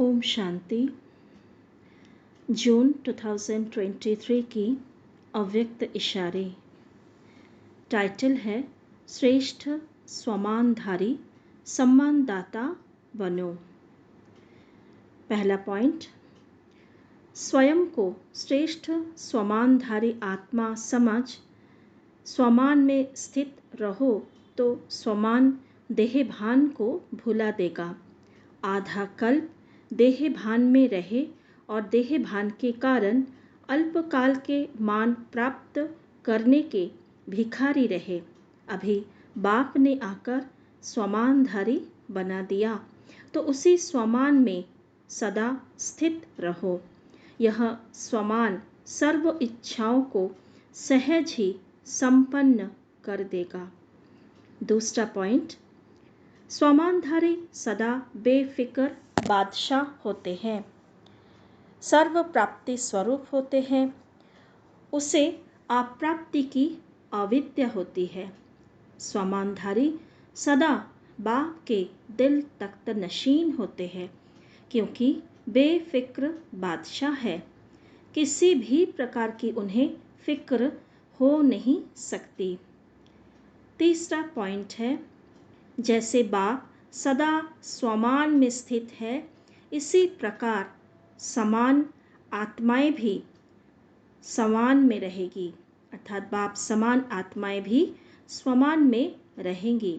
ओम शांति। जून 2023 की अव्यक्त इशारे। टाइटल है श्रेष्ठ स्वमानधारी सम्मानदाता बनो। पहला पॉइंट, स्वयं को श्रेष्ठ स्वमानधारी आत्मा समझ स्वमान में स्थित रहो तो स्वमान देहभान को भुला देगा। आधा कल्प देहभान में रहे और देहभान के कारण अल्पकाल के मान प्राप्त करने के भिखारी रहे। अभी बाप ने आकर स्वमानधारी बना दिया तो उसी स्वमान में सदा स्थित रहो। यह स्वमान सर्व इच्छाओं को सहज ही संपन्न कर देगा। दूसरा पॉइंट, स्वमानधारी सदा बेफिक्र बादशाह होते हैं, सर्व प्राप्ति स्वरूप होते हैं। उसे अप्राप्ति की अविद्या होती है। स्वमानधारी सदा बाप के दिल तख्त नशीन होते हैं क्योंकि बेफिक्र बादशाह है। किसी भी प्रकार की उन्हें फिक्र हो नहीं सकती। तीसरा पॉइंट है, जैसे बाप सदा स्वमान में स्थित है इसी प्रकार समान आत्माएं भी समान में रहेगी, अर्थात बाप समान आत्माएं भी स्वमान में रहेंगी,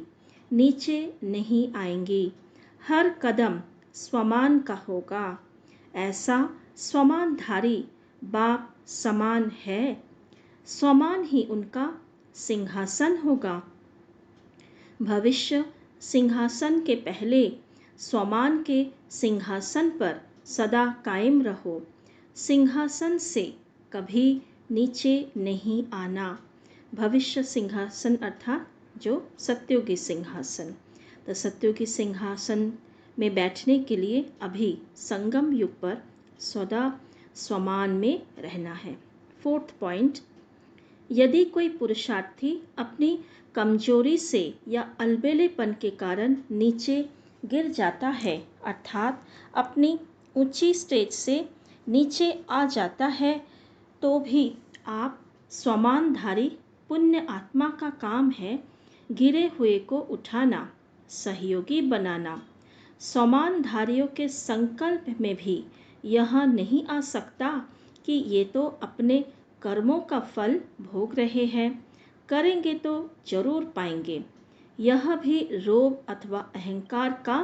नीचे नहीं आएंगी। हर कदम स्वमान का होगा। ऐसा स्वमानधारी बाप समान है। स्वमान ही उनका सिंहासन होगा। भविष्य सिंहासन के पहले स्वमान के सिंहासन पर सदा कायम रहो। सिंहासन से कभी नीचे नहीं आना। भविष्य सिंहासन अर्थात जो सत्युगी सिंहासन। तो सत्युगी सिंहासन में बैठने के लिए अभी संगम युग पर सदा स्वमान में रहना है। फोर्थ पॉइंट, यदि कोई पुरुषार्थी अपनी कमजोरी से या अलबेलेपन के कारण नीचे गिर जाता है, अर्थात अपनी ऊंची स्टेज से नीचे आ जाता है, तो भी आप स्वमानधारी पुण्य आत्मा का काम है गिरे हुए को उठाना, सहयोगी बनाना। स्वमानधारियों के संकल्प में भी यह नहीं आ सकता कि ये तो अपने कर्मों का फल भोग रहे हैं, करेंगे तो जरूर पाएंगे। यह भी रोग अथवा अहंकार का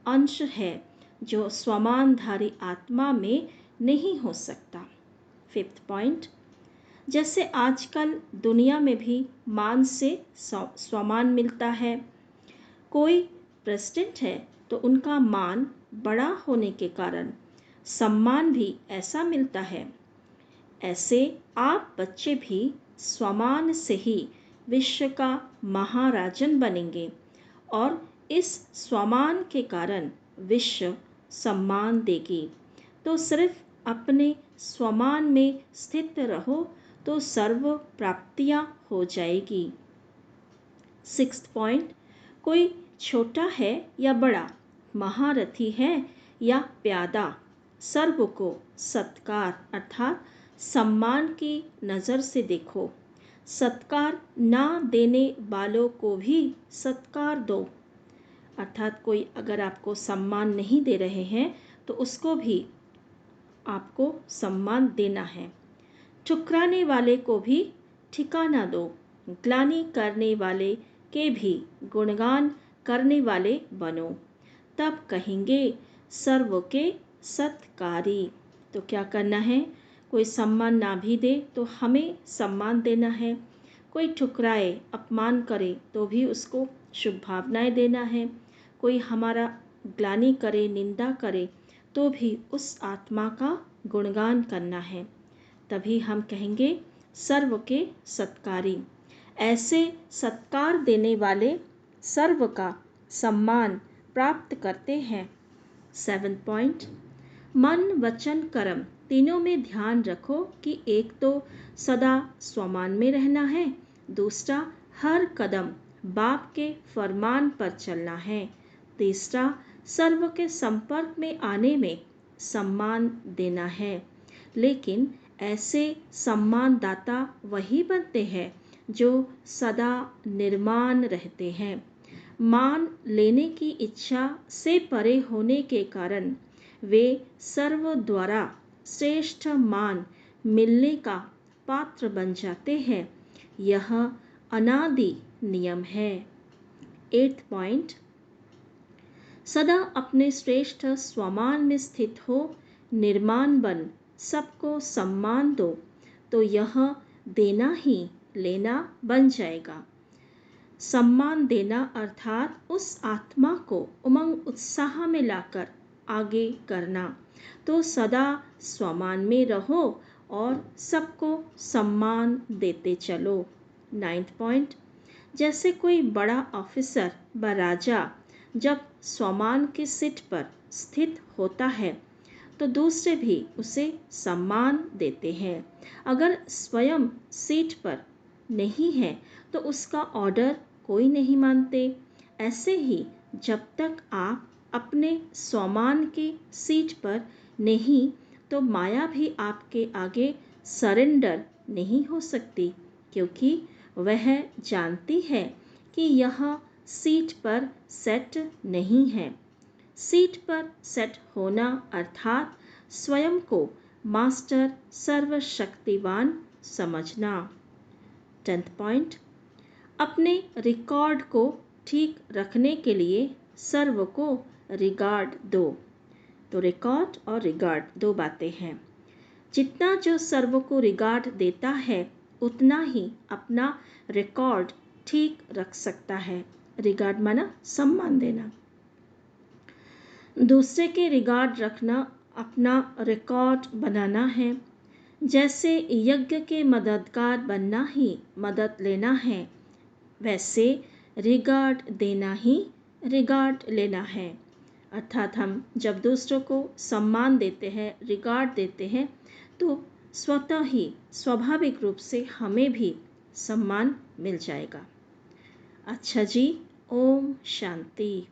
अंश है जो स्वमानधारी आत्मा में नहीं हो सकता। फिफ्थ पॉइंट, जैसे आजकल दुनिया में भी मान से स्वमान मिलता है। कोई प्रेसिडेंट है तो उनका मान बड़ा होने के कारण सम्मान भी ऐसा मिलता है। ऐसे आप बच्चे भी स्वमान से ही विश्व का महाराजन बनेंगे और इस स्वमान के कारण विश्व सम्मान देगी। तो सिर्फ अपने स्वमान में स्थित रहो तो सर्व प्राप्तियां हो जाएगी। सिक्स्थ पॉइंट, कोई छोटा है या बड़ा, महारथी है या प्यादा, सर्व को सत्कार अर्थात सम्मान की नज़र से देखो। सत्कार ना देने वालों को भी सत्कार दो, अर्थात कोई अगर आपको सम्मान नहीं दे रहे हैं तो उसको भी आपको सम्मान देना है। ठुकराने वाले को भी ठिकाना दो। ग्लानि करने वाले के भी गुणगान करने वाले बनो, तब कहेंगे सर्व के सत्कारी। तो क्या करना है, कोई सम्मान ना भी दे तो हमें सम्मान देना है। कोई ठुकराए अपमान करे तो भी उसको शुभ भावनाएं देना है। कोई हमारा ग्लानि करे निंदा करे तो भी उस आत्मा का गुणगान करना है, तभी हम कहेंगे सर्व के सत्कारी। ऐसे सत्कार देने वाले सर्व का सम्मान प्राप्त करते हैं। 7 पॉइंट, मन वचन कर्म तीनों में ध्यान रखो कि एक तो सदा स्वमान में रहना है, दूसरा हर कदम बाप के फरमान पर चलना है, तीसरा सर्व के संपर्क में आने में सम्मान देना है, लेकिन ऐसे सम्मानदाता वही बनते हैं जो सदा निर्माण रहते हैं। मान लेने की इच्छा से परे होने के कारण वे सर्व द्वारा श्रेष्ठ मान मिलने का पात्र बन जाते हैं। यह अनादि नियम है। 8th पॉइंट, सदा अपने श्रेष्ठ स्वमान में स्थित हो, निर्माण बन सबको सम्मान दो, तो यह देना ही लेना बन जाएगा। सम्मान देना अर्थात उस आत्मा को उमंग उत्साह में लाकर आगे करना। तो सदा स्वमान में रहो और सबको सम्मान देते चलो। 9th पॉइंट, जैसे कोई बड़ा ऑफिसर व राजा जब स्वमान के सीट पर स्थित होता है तो दूसरे भी उसे सम्मान देते हैं। अगर स्वयं सीट पर नहीं है तो उसका ऑर्डर कोई नहीं मानते। ऐसे ही जब तक आप अपने स्वमान की सीट पर नहीं तो माया भी आपके आगे सरेंडर नहीं हो सकती, क्योंकि वह जानती है कि यह सीट पर सेट नहीं है। सीट पर सेट होना अर्थात स्वयं को मास्टर सर्वशक्तिवान समझना। 10th पॉइंट, अपने रिकॉर्ड को ठीक रखने के लिए सर्व को रिगार्ड दो। तो रिकॉर्ड और रिगार्ड दो बातें हैं। जितना जो सर्व को रिगार्ड देता है उतना ही अपना रिकॉर्ड ठीक रख सकता है। रिगार्ड माना सम्मान देना। दूसरे के रिगार्ड रखना अपना रिकॉर्ड बनाना है। जैसे यज्ञ के मददगार बनना ही मदद लेना है, वैसे रिगार्ड देना ही रिगार्ड लेना है। अर्थात हम जब दूसरों को सम्मान देते हैं, रिगार्ड देते हैं, तो स्वतः ही स्वाभाविक रूप से हमें भी सम्मान मिल जाएगा। अच्छा जी, ओम शांति।